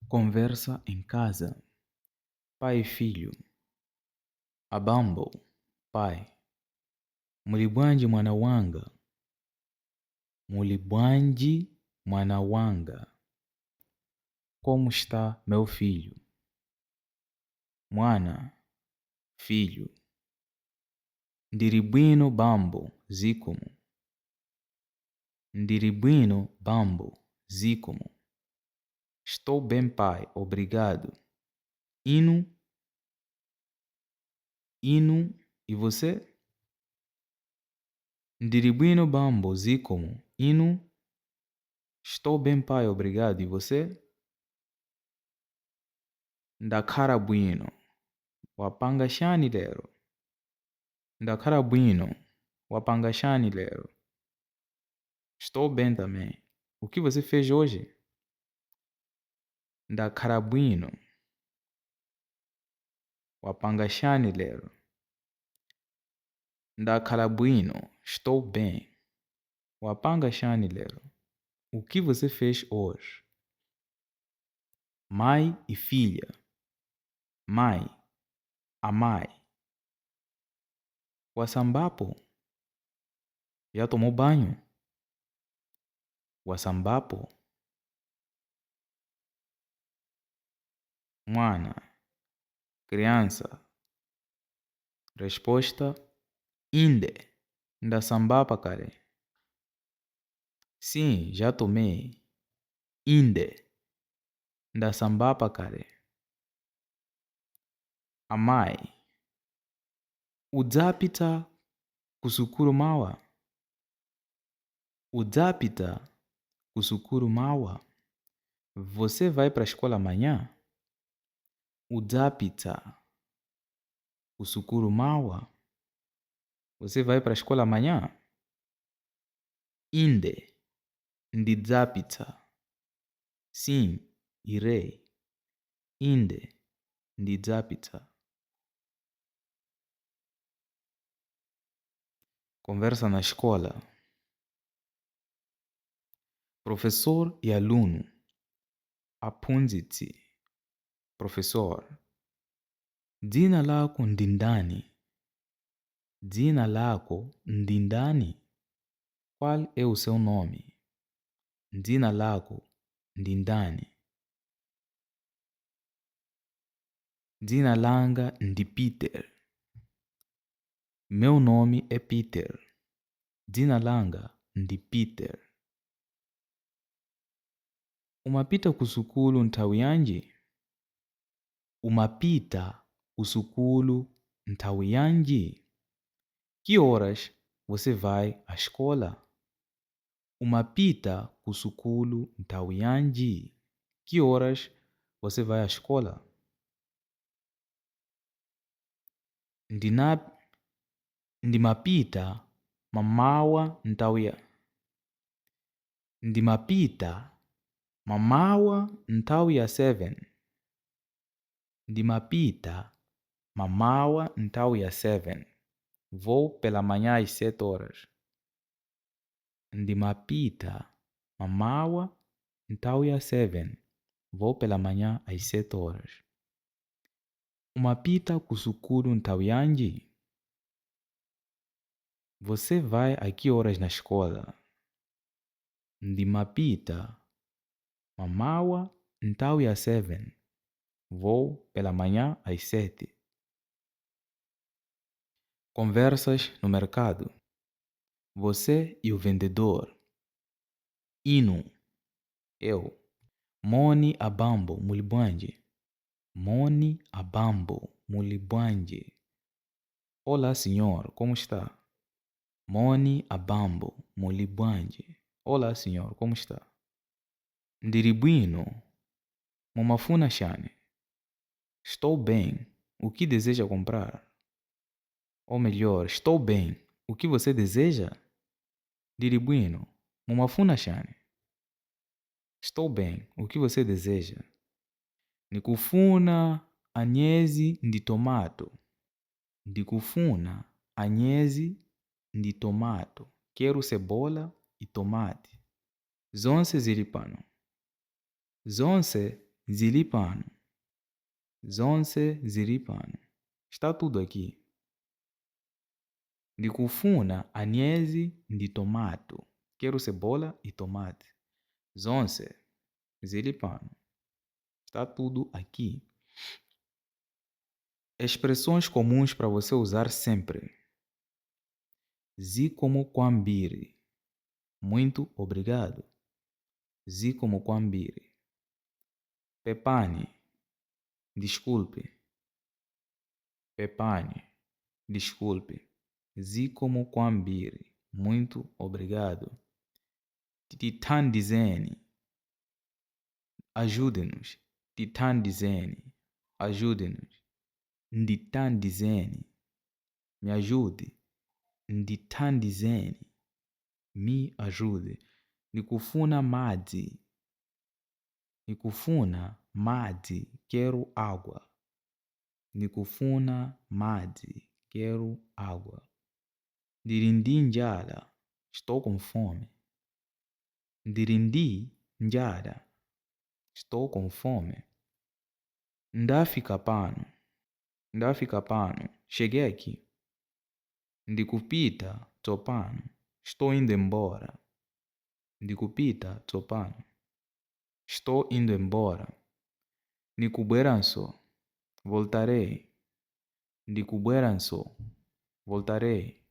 Conversa em casa. Pai e filho. Abambo, pai. Mulibwanji mwana wanga. Mulibwanji mwana wanga. Como está meu filho? Mwana, filho. Ndiribwino bambo, zikomo. Ndiribwino bambo, zikomo. Estou bem, pai, obrigado. Inu, e você? Ndiribwino bambo, zikomo. Inu, estou bem, pai, obrigado. E você? Ndakhala bwino. Wapanga shani lero? Ndakhala bwino. Wapanga shani lero? Estou bem também. O que você fez hoje? Ndakhala bwino. Wapanga shani lero? Ndakhala bwino. Estou bem. Wapanga shani lero? O que você fez hoje? Mãe e filha. Mãe, a mãe. Wasambapo? Já tomou banho? Wasambapo? Mwana, criança. Resposta: Inde. Ndasambapa kare. Sim, já tomei. Inde. Ndasambapa kare. Amai. Udzapita kusukuru mawa. Udzapita kusukuru mawa. Você vai para a escola amanhã? Udzapita kusukuru mawa. Você vai para a escola amanhã? Inde. Ndidzapita. Sim, irei. Inde. Ndidzapita. Conversa na escola. Professor e aluno. Aphunzitsi. Professor. Dzina lako ndi ndani? Dzina lako ndi ndani? Qual é o seu nome? Dzina lako ndi ndani? Dzina langa ndi Peter. Meu nome é Peter. Dzina langa ndi Peter. Umapita kusukulu nthawi yanji? Umapita kusukulu nthawi yanji? Que horas você vai à escola? Umapita kusukulu nthawi yanji? Que horas você vai à escola? Ndimapita mamawa nthawi ya 7. Ndimapita mamawa nthawi ya 7. Vou pela manhã às 7 horas. Ndimapita mamawa nthawi ya 7. Vou pela manhã às 7 horas. Umapita kusukulu nthawi yanji? Você vai a que horas na escola? Ndimapita mamawa nthawi ya 7. Vou pela manhã às 7. Conversas no mercado. Você e o vendedor. Inu. Eu. Moni abambo mulibwanji. Moni abambo mulibwanji. Olá, senhor, como está? Moni abambo mulibwanji. Olá, senhor, como está? Ndiribwino. Mumafuna shane. Estou bem. O que deseja comprar? Ou melhor, estou bem. O que você deseja? Ndiribwino. Mumafuna shane. Estou bem. O que você deseja? Nikufuna anyezi ndi tomato. Ndikufuna anyezi ndi tomato. Quero cebola e tomate. Zonse zili pano. Zonse zili pano. Zonse zili pano. Está tudo aqui. Ndikufuna anyezi ndi tomato. Quero cebola e tomate. Zonse zili pano. Está tudo aqui. Expressões comuns para você usar sempre. Zikomo kwambiri. Muito obrigado. Zikomo kwambiri. Pepani. Desculpe. Pepani. Desculpe. Zikomo kwambiri. Muito obrigado. Titandizeni. Ajude-nos. Titandizeni. Ajude-nos. Nditandizeni. Me ajude. Nditandizeni. Me ajude. Nikufuna madzi. Nikufuna madzi. Quero água. Nikufuna madzi. Quero água. Ndirindi njala. Estou com fome. Ndirindi njala. Estou com fome. Ndafika pano. Ndafika pano. Cheguei aqui. Ndikupita tsopano. Estou indo embora. Ndikupita tsopano. Estou indo embora. Ndikubweranso. Voltarei. Ndikubweranso. Voltarei.